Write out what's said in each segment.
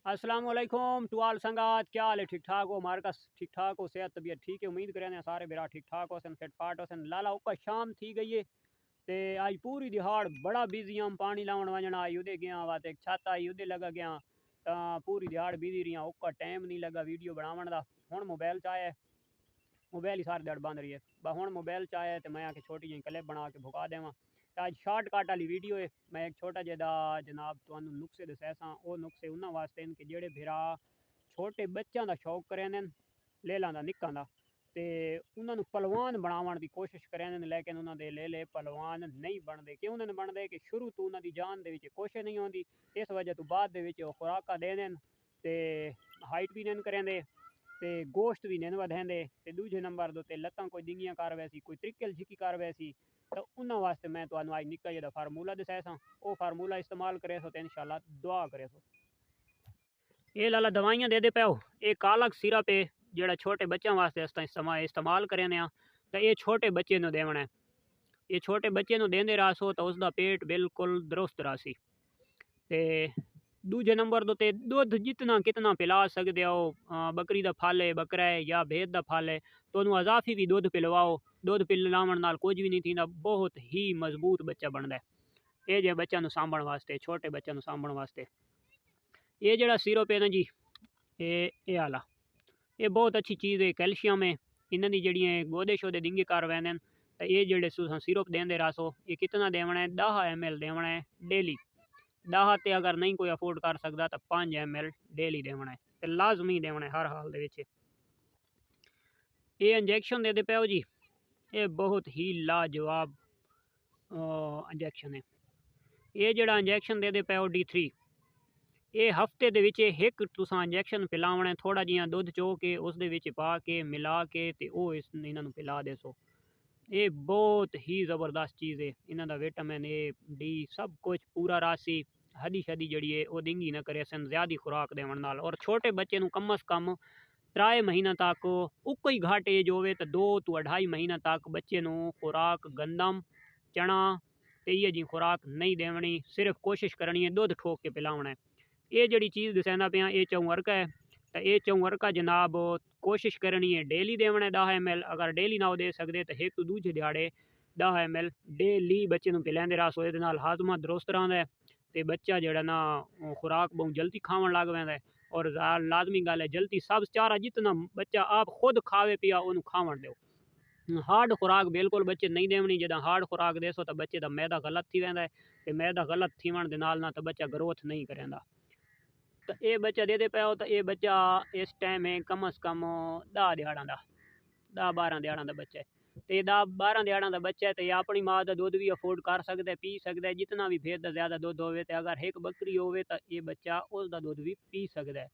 अस्सलाम वालेकुम to all संगात, क्या हाल है? ठीक ठाक हो? हमारे का ठीक ठाक हो, सेहत तबीयत ठीक है। उम्मीद करें सारे बिरा ठीक ठाक हो सन, फिट फाट हो सन। लाला उका शाम थी गई है ते आज पूरी दिहाड़ बड़ा बिजी हम पानी लावन वजना आई उदे गया वा ते छत आई उदे लगा गया पूरी दिहाड़ बिजी रही। उका टाइम नहीं लगा वीडियो बनावन दा। हुण मोबाइल च आया, मोबाइल ही सारी दिहाड़ बंद रही है। हुण मोबाइल च आया तो मैं आके छोटी जी क्लिप बना के भुका देवां। आज शार्टकट वाली वीडियो है। मैं एक छोटा जिहा जनाब तुहानू नुस्खे दस्या वो नुस्खे उन्होंने वास्ते कि जेड़े भिरा छोटे बच्चों का शौक करें लेलां दा निक्कां दा ते उन्होंने पहलवान बनावन की कोशिश करें, लेकिन उन्होंने ले पहलवान नहीं बनते। क्यों नहीं बनते कि शुरू तो उन्होंने जान दे कोशिश नहीं आती, इस वजह तो बाद खुराक देने ते हाइट भी नहीं करेंदे ते गोश्त भी नहीं वधेंदे ते दूजे नंबर दे लत्तां कोई डिंगियां कर वैसी कोई त्रिकल झिकी कर वैसी। तो उन्होंने वास्ते मैं तुहानू अज निक्का जिहा फार्मूला दस्या सा, वो फार्मूला इस्तेमाल करे सो तो इंशाल्लाह दुआ करे सो। ये लाला दवाइयां दे पे हो, ये कालक सिरप है जोड़ा छोटे बच्चों वास्ते इस्तेमाल करें तो ये छोटे बच्चे ने देवना है। ये छोटे बच्चे ने देंदे रहो तो उसका पेट बिल्कुल दुरुस्त रही। ते दूजे नंबर तो दुध जितना कितना पिला सकते हो, बकरी का फल है, बकरा है या भेद का फल है, तो उन्होंने अजाफी भी दुध पिलवाओ। दुध पिलावन नाल कुछ भी नहीं थी, बहुत ही मजबूत बच्चा बनता है। ये जो बच्चों सांभण वास्ते, छोटे बच्चों सांभण वास्ते ये जड़ा सिरप है ना जी, ये आला ये बहुत अच्छी चीज़ है, कैल्शियम है। इन्हों की जड़ियाँ गोदे शोदे डिंगे कर वैंदे तो ये जेडे सिरप देंदे रहो ये कितना देवना है? 10 ml देवना है डेली। 10 ते अगर नहीं कोई अफोर्ड कर सकता तो 5 ml डेली देवना है, तो लाजमी देवना है हर हाल दे विच। ये इंजैक्शन दे पे हो जी, ये बहुत ही लाजवाब इंजैक्शन है। ये जड़ा इंजैक्शन दे पे हो D3, ये हफ्ते दे विच एक तुसां इंजैक्शन पिलावना है। थोड़ा जिहा दुध चो के उस दे विच पा के मिला के ते ओ इन्हां नूं पिला देसो। ये बहुत ही ज़बरदस्त चीज़ है। इन्हां दा विटामिन ए डी सब कुछ पूरा रासी। हदी शदी जड़ी है वो डिंगी ना करे सन ज़्यादा खुराक देवन नाल। और छोटे बच्चे नूं कम अज़ कम 3 महीना तक उको ही घट एज होवे तो 2 तो 2.5 महीना तक बच्चे नूं खुराक गंदम चना ते इह जी खुराक नहीं देवनी। सिर्फ कोशिश करनी है दुध ठोक के पिलावना है। ये जड़ी चीज़ दसाना पिया ये चौंवरका है, तो ये चौंवरका जनाब कोशिश करनी है डेली देवना है 10 ml। अगर डेली ना दे सकते तो एक तो दूजे दिहाड़े 10 ml डेली बच्चे नूं पिलांदे रहो। ये नाल हाजमा दुरुस्त रहिंदा है ते बच्चा जड़ा ना खुराक बहुत जल्दी खावन लग पैंदा है। और लाजमी गल है जल्दी सब चारा जितना बच्चा आप खुद खावे पिया उन्होंने खावन दो। हार्ड खुराक बिल्कुल बच्चे नहीं देवनी। जदा हार्ड खुराक देसो तो बच्चे का मैदा गलत थी वैंदा है, ते मैदा गलत थीवन दे नाल ना तो बच्चा ग्रोथ नहीं करेंदा। तो ये बच्चा दे पे हो तो ये बच्चा इस टाइम है कम अज़ कम 10 दिहाड़ा का 10-12 दिहाड़ा का बच्चा है। तो ये 10-12 दिहाड़ा का बच्चा है तो ये अपनी माँ का दुध भी अफोर्ड कर सकता है, पी सकता है। जितना भी भेद का ज़्यादा दुध हो तो अगर एक बकरी हो तो ये बच्चा उसका दुध भी पी सकता है।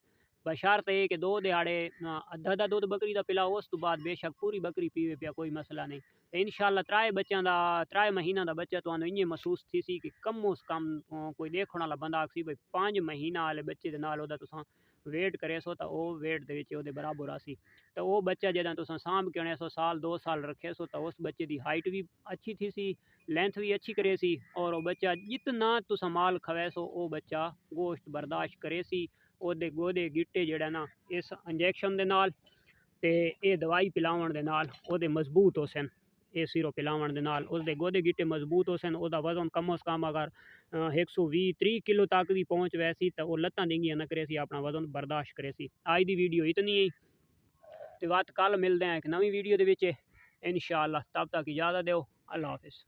बशर्त ये कि 2 दिहाड़े अद्धा दुध बकरी का पिलाओ, उस तो बाद बेशक पूरी बकरी पीवे पिया कोई मसला नहीं। तो इंशाल्लाह 3 बच्चों का 3 महीना का बच्चा तो इं महसूस थी सी कि कम उस कम कोई देखने वाला बंदा आखसी भाई 5 महीना वाले बच्चे के नाल तुसा वेट करे सो तो वो वेट के बराबर आसी। तो वो बच्चा जदा तुसा सांभ के आने सो साल 2 साल रखे सो तो उस बच्चे की हाइट भी अच्छी थी सी, लेंथ भी अच्छी करे सी। और वो बच्चा जितना तुसा माल खवे सो वो बच्चा गोश्त बर्दाश्त करे सी। ਉਹਦੇ गोदे गिट्टे ਜਿਹੜਾ ना इस इंजैक्शन ਦੇ ਨਾਲ ਤੇ ਇਹ ਦਵਾਈ ਪਿਲਾਉਣ ਦੇ ਨਾਲ ਉਹਦੇ ਮਜ਼ਬੂਤ ਹੋ ਸਨ। ਇਹ ਸਿਰੋ ਪਿਲਾਉਣ ਦੇ ਨਾਲ ਉਸਦੇ ਗੋਦੇ ਗਿੱਟੇ ਮਜ਼ਬੂਤ ਹੋ ਸਨ। ਉਹਦਾ ਵਜ਼ਨ ਕਮ ਅਜ਼ ਕਮ ਅਗਰ 120-30 किलो तक भी पहुँच वैसी तो वो लत्तां डिंगियां न करे सी, अपना वजन बर्दाश्त करे सी। अज की वीडियो इतनी ही, तो बात कल मिलते हैं एक नवी वीडियो के इंशाअल्लाह। तब तक इजाज़त दो। अल्लाह हाफिज़।